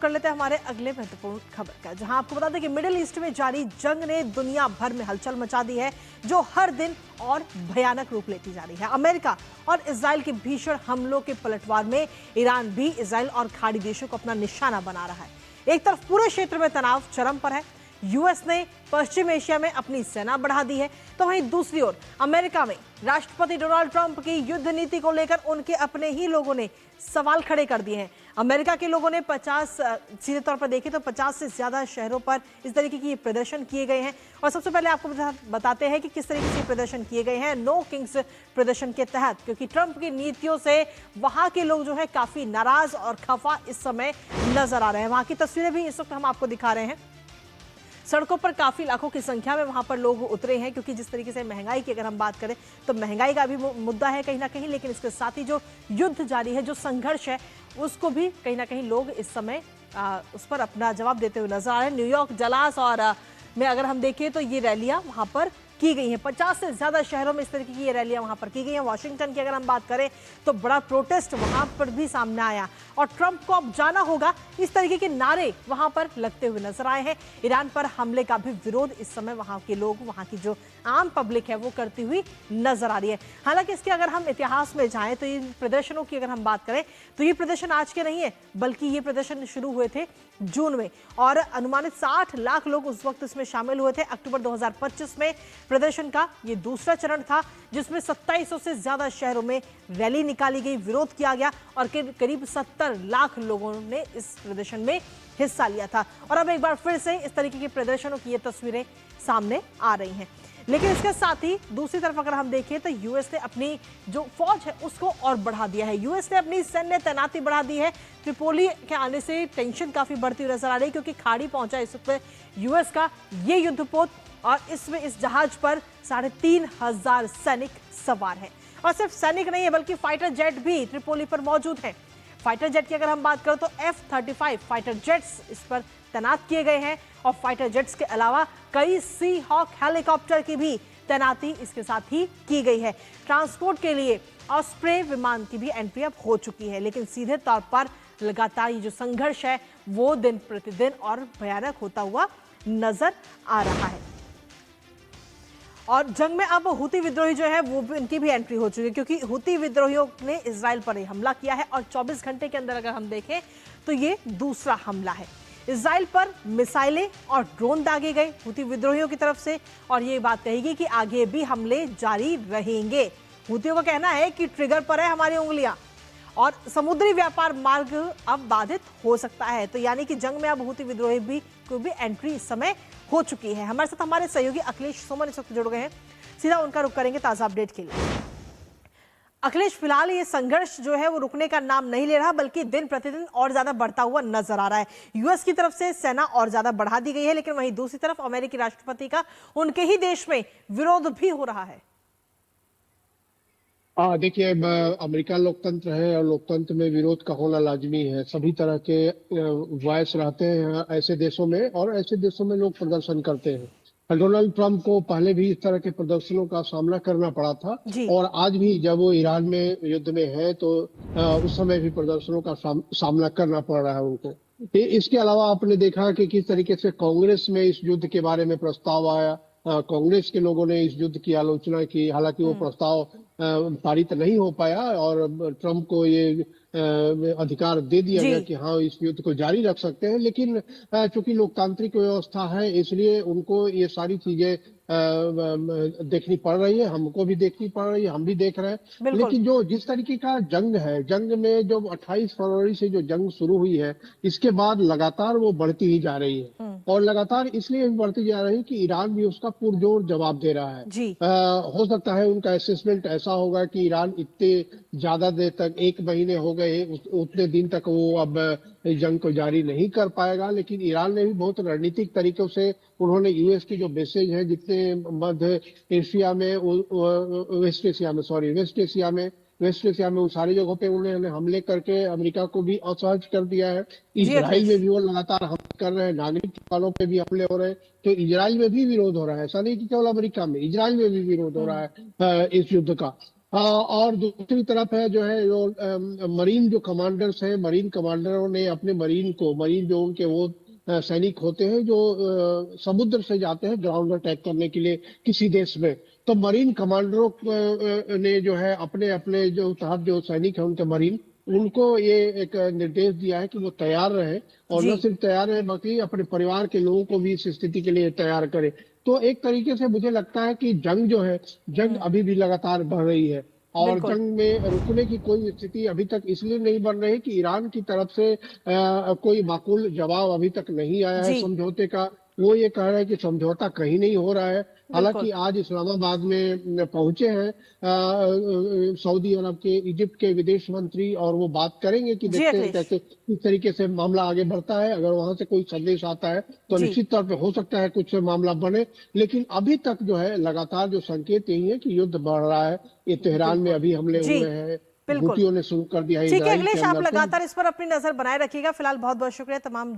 कर लेते हैं हमारे अगले महत्वपूर्ण खबर का, जहां आपको बता दें कि मिडिल ईस्ट में जारी जंग ने दुनिया भर में हलचल मचा दी है, जो हर दिन और भयानक रूप लेती जा रही है। अमेरिका और इजराइल के भीषण हमलों के पलटवार में ईरान भी इजराइल और खाड़ी देशों को अपना निशाना बना रहा है। एक तरफ पूरे क्षेत्र में तनाव चरम पर है, यूएस ने पश्चिम एशिया में अपनी सेना बढ़ा दी है, तो वहीं दूसरी ओर अमेरिका में राष्ट्रपति डोनाल्ड ट्रंप की युद्ध नीति को लेकर उनके अपने ही लोगों ने सवाल खड़े कर दिए हैं। अमेरिका के लोगों ने 50 सीधे तौर पर देखें तो 50 से ज्यादा शहरों पर इस तरीके की प्रदर्शन किए गए हैं। और सबसे पहले आपको बताते हैं कि किस तरीके से प्रदर्शन किए गए हैं नो किंग्स प्रदर्शन के तहत, क्योंकि ट्रंप की नीतियों से वहां के लोग जो है काफी नाराज और खफा इस समय नजर आ रहे हैं। वहां की तस्वीरें भी इस वक्त हम आपको दिखा रहे हैं। सड़कों पर काफी लाखों की संख्या में वहां पर लोग उतरे हैं, क्योंकि जिस तरीके से महंगाई की अगर हम बात करें तो महंगाई का भी मुद्दा है कहीं ना कहीं, लेकिन इसके साथ ही जो युद्ध जारी है, जो संघर्ष है, उसको भी कहीं ना कहीं लोग इस समय उस पर अपना जवाब देते हुए नजर आ रहे हैं। न्यूयॉर्क, डलास और में अगर हम देखें तो ये रैलियां वहां पर की गई हैं। 50 से ज्यादा शहरों में इस तरीके की ये रैलियां वहां पर की गई हैं। वॉशिंगटन की अगर हम बात करें तो बड़ा प्रोटेस्ट वहां पर भी सामने आया और ट्रंप को अब जाना होगा, इस तरीके के नारे वहां पर लगते हुए नजर आए हैं। ईरान पर हमले का भी विरोध इस समय वहां के लोग, वहां की जो आम पब्लिक है वो करती हुई नजर आ रही है। हालांकि इसके अगर हम इतिहास में जाएं तो इन प्रदर्शनों की अगर हम बात करें तो ये प्रदर्शन आज के नहीं है, बल्कि ये प्रदर्शन शुरू हुए थे जून में और अनुमानित 60 लाख लोग उस वक्त इसमें शामिल हुए थे। अक्टूबर 2025 में प्रदर्शन का ये दूसरा चरण था, जिसमें 2700 से ज्यादा शहरों में रैली निकाली गई, विरोध किया गया और करीब 70 लाख लोगों ने इस प्रदर्शन में हिस्सा लिया था। और अब एक बार फिर से इस तरीके के प्रदर्शनों की ये तस्वीरें सामने आ रही हैं। लेकिन इसके साथ ही दूसरी तरफ अगर हम देखें तो यूएस ने अपनी जो फौज है उसको और बढ़ा दिया है। यूएस ने अपनी सैन्य तैनाती बढ़ा दी है। त्रिपोली के आने से टेंशन काफी बढ़ती हुई नजर आ रही है, क्योंकि खाड़ी पहुंचा इस वक्त यूएस का ये युद्धपोत और इसमें इस जहाज पर 3500 सैनिक सवार है। और सिर्फ सैनिक नहीं है, बल्कि फाइटर जेट भी त्रिपोली पर मौजूद हैं। फाइटर जेट की अगर हम बात करें तो F-35 फाइटर जेट्स इस पर तैनात किए गए हैं और फाइटर जेट्स के अलावा कई सी हॉक हेलीकॉप्टर की भी तैनाती इसके साथ ही की गई है। ट्रांसपोर्ट के लिए ऑस्प्रे विमान की भी एंट्री अब हो चुकी है, लेकिन सीधे तौर पर लगातार ये जो संघर्ष है वो दिन प्रतिदिन और भयानक होता हुआ नजर आ रहा है। और जंग में अब हुती विद्रोही जो है वो भी, इनकी भी एंट्री हो चुकी है, क्योंकि हुती विद्रोहियों ने इजराइल पर हमला किया है और 24 घंटे के अंदर अगर हम देखें तो ये दूसरा हमला है। इजराइल पर मिसाइलें और ड्रोन दागे गए हुती विद्रोहियों की तरफ से और ये बात कही गई कि आगे भी हमले जारी रहेंगे। हुतियों का कहना है कि ट्रिगर पर है हमारी उंगलियां और समुद्री व्यापार मार्ग अब बाधित हो सकता है। तो यानी कि जंग में अब हुती विद्रोही भी को भी एंट्री इस समय हो चुकी है। हमारे साथ हमारे सहयोगी अखिलेश सोमन इस वक्त जुड़ गए हैं, सीधा उनका रुख करेंगे ताजा अपडेट के लिए। अखिलेश, फिलहाल ये संघर्ष जो है वो रुकने का नाम नहीं ले रहा, बल्कि दिन प्रतिदिन और ज्यादा बढ़ता हुआ नजर आ रहा है। यूएस की तरफ से सेना और ज्यादा बढ़ा दी गई है, लेकिन वहीं दूसरी तरफ अमेरिकी राष्ट्रपति का उनके ही देश में विरोध भी हो रहा है। देखिए, अमेरिका लोकतंत्र है और लोकतंत्र में विरोध का होना लाजमी है। सभी तरह के वॉइस रहते हैं ऐसे देशों में और ऐसे देशों में लोग प्रदर्शन करते हैं। डोनाल्ड ट्रंप को पहले भी इस तरह के प्रदर्शनों का सामना करना पड़ा था और आज भी जब वो ईरान में युद्ध में है तो उस समय भी प्रदर्शनों का सामना करना पड़ रहा है उनको। इसके अलावा आपने देखा कि किस तरीके से कांग्रेस में इस युद्ध के बारे में प्रस्ताव आया। कांग्रेस के लोगों ने इस युद्ध की आलोचना की, हालांकि वो प्रस्ताव पारित नहीं हो पाया और ट्रंप को ये अधिकार दे दिया गया कि हाँ इस युद्ध को जारी रख सकते हैं। लेकिन चूंकि लोकतांत्रिक व्यवस्था है इसलिए उनको ये सारी चीजें देखनी पड़ रही है, हमको भी देखनी पड़ रही है, हम भी देख रहे हैं। लेकिन जो जिस तरीके का जंग है, जंग में जो 28 फरवरी से जो जंग शुरू हुई है इसके बाद लगातार वो बढ़ती ही जा रही है और लगातार इसलिए भी बढ़ती जा रही है कि ईरान भी उसका पुरजोर जवाब दे रहा है। हो सकता है उनका असेसमेंट ऐसा होगा कि ईरान इतने ज्यादा देर तक, 1 महीने हो गए, उतने दिन तक वो अब जंग को जारी नहीं कर पाएगा। लेकिन ईरान ने भी बहुत रणनीतिक तरीकों से उन्होंने यूएस की जो बेसेज है जितने मध्य एशिया में, वेस्ट एशिया में उन सारी जगहों पे उन्होंने हमले करके अमेरिका को भी असहज कर दिया है। इजराइल में भी वो लगातार हमले कर रहे हैं, नागरिक ठिकानों पे भी हमले हो रहे हैं। तो इजराइल में भी विरोध हो रहा है, ऐसा नहीं कि केवल अमेरिका में, इजराइल में भी विरोध हो रहा है इस युद्ध का। और दूसरी तरफ है जो है जो मरीन जो कमांडर्स हैं, मरीन कमांडरों ने अपने मरीन जो उनके वो सैनिक होते हैं जो समुद्र से जाते हैं ग्राउंड अटैक करने के लिए किसी देश में। तो मरीन कमांडरों ने जो है अपने अपने जो तहत जो सैनिक हैं उनके मरीन, उनको ये एक निर्देश दिया है कि वो तैयार रहे, और जी। न सिर्फ तैयार रहे बल्कि अपने परिवार के लोगों को भी इस स्थिति के लिए तैयार करे। तो एक तरीके से मुझे लगता है कि जंग जो है, जंग अभी भी लगातार बढ़ रही है, और बिल्कुल। जंग में रुकने की कोई स्थिति अभी तक इसलिए नहीं बन रही कि ईरान की तरफ से कोई माकूल जवाब अभी तक नहीं आया है जी। समझौते का। वो ये कह रहा है कि समझौता कहीं नहीं हो रहा है। बिल्कुल। हालांकि आज इस्लामाबाद में पहुंचे हैं सऊदी अरब के, इजिप्ट के विदेश मंत्री, और वो बात करेंगे कि जी देखते हैं अखिलेश। कैसे किस तरीके से मामला आगे बढ़ता है। अगर वहां से कोई संदेश आता है तो जी। निश्चित तौर पे हो सकता है कुछ मामला बने, लेकिन अभी तक जो है लगातार जो संकेत यही है कि युद्ध बढ़ रहा है। ये तेहरान में बिल्कुल। अभी हमले जी। हुए हैं, बिल्कुल। हुतियों ने शुरू कर दिया है ठीक है इजराइल के अखिलेश, आप अंदर। तो लगातार इस पर अपनी नजर बनाए रखिएगा। फिलहाल बहुत बहुत शुक्रिया तमाम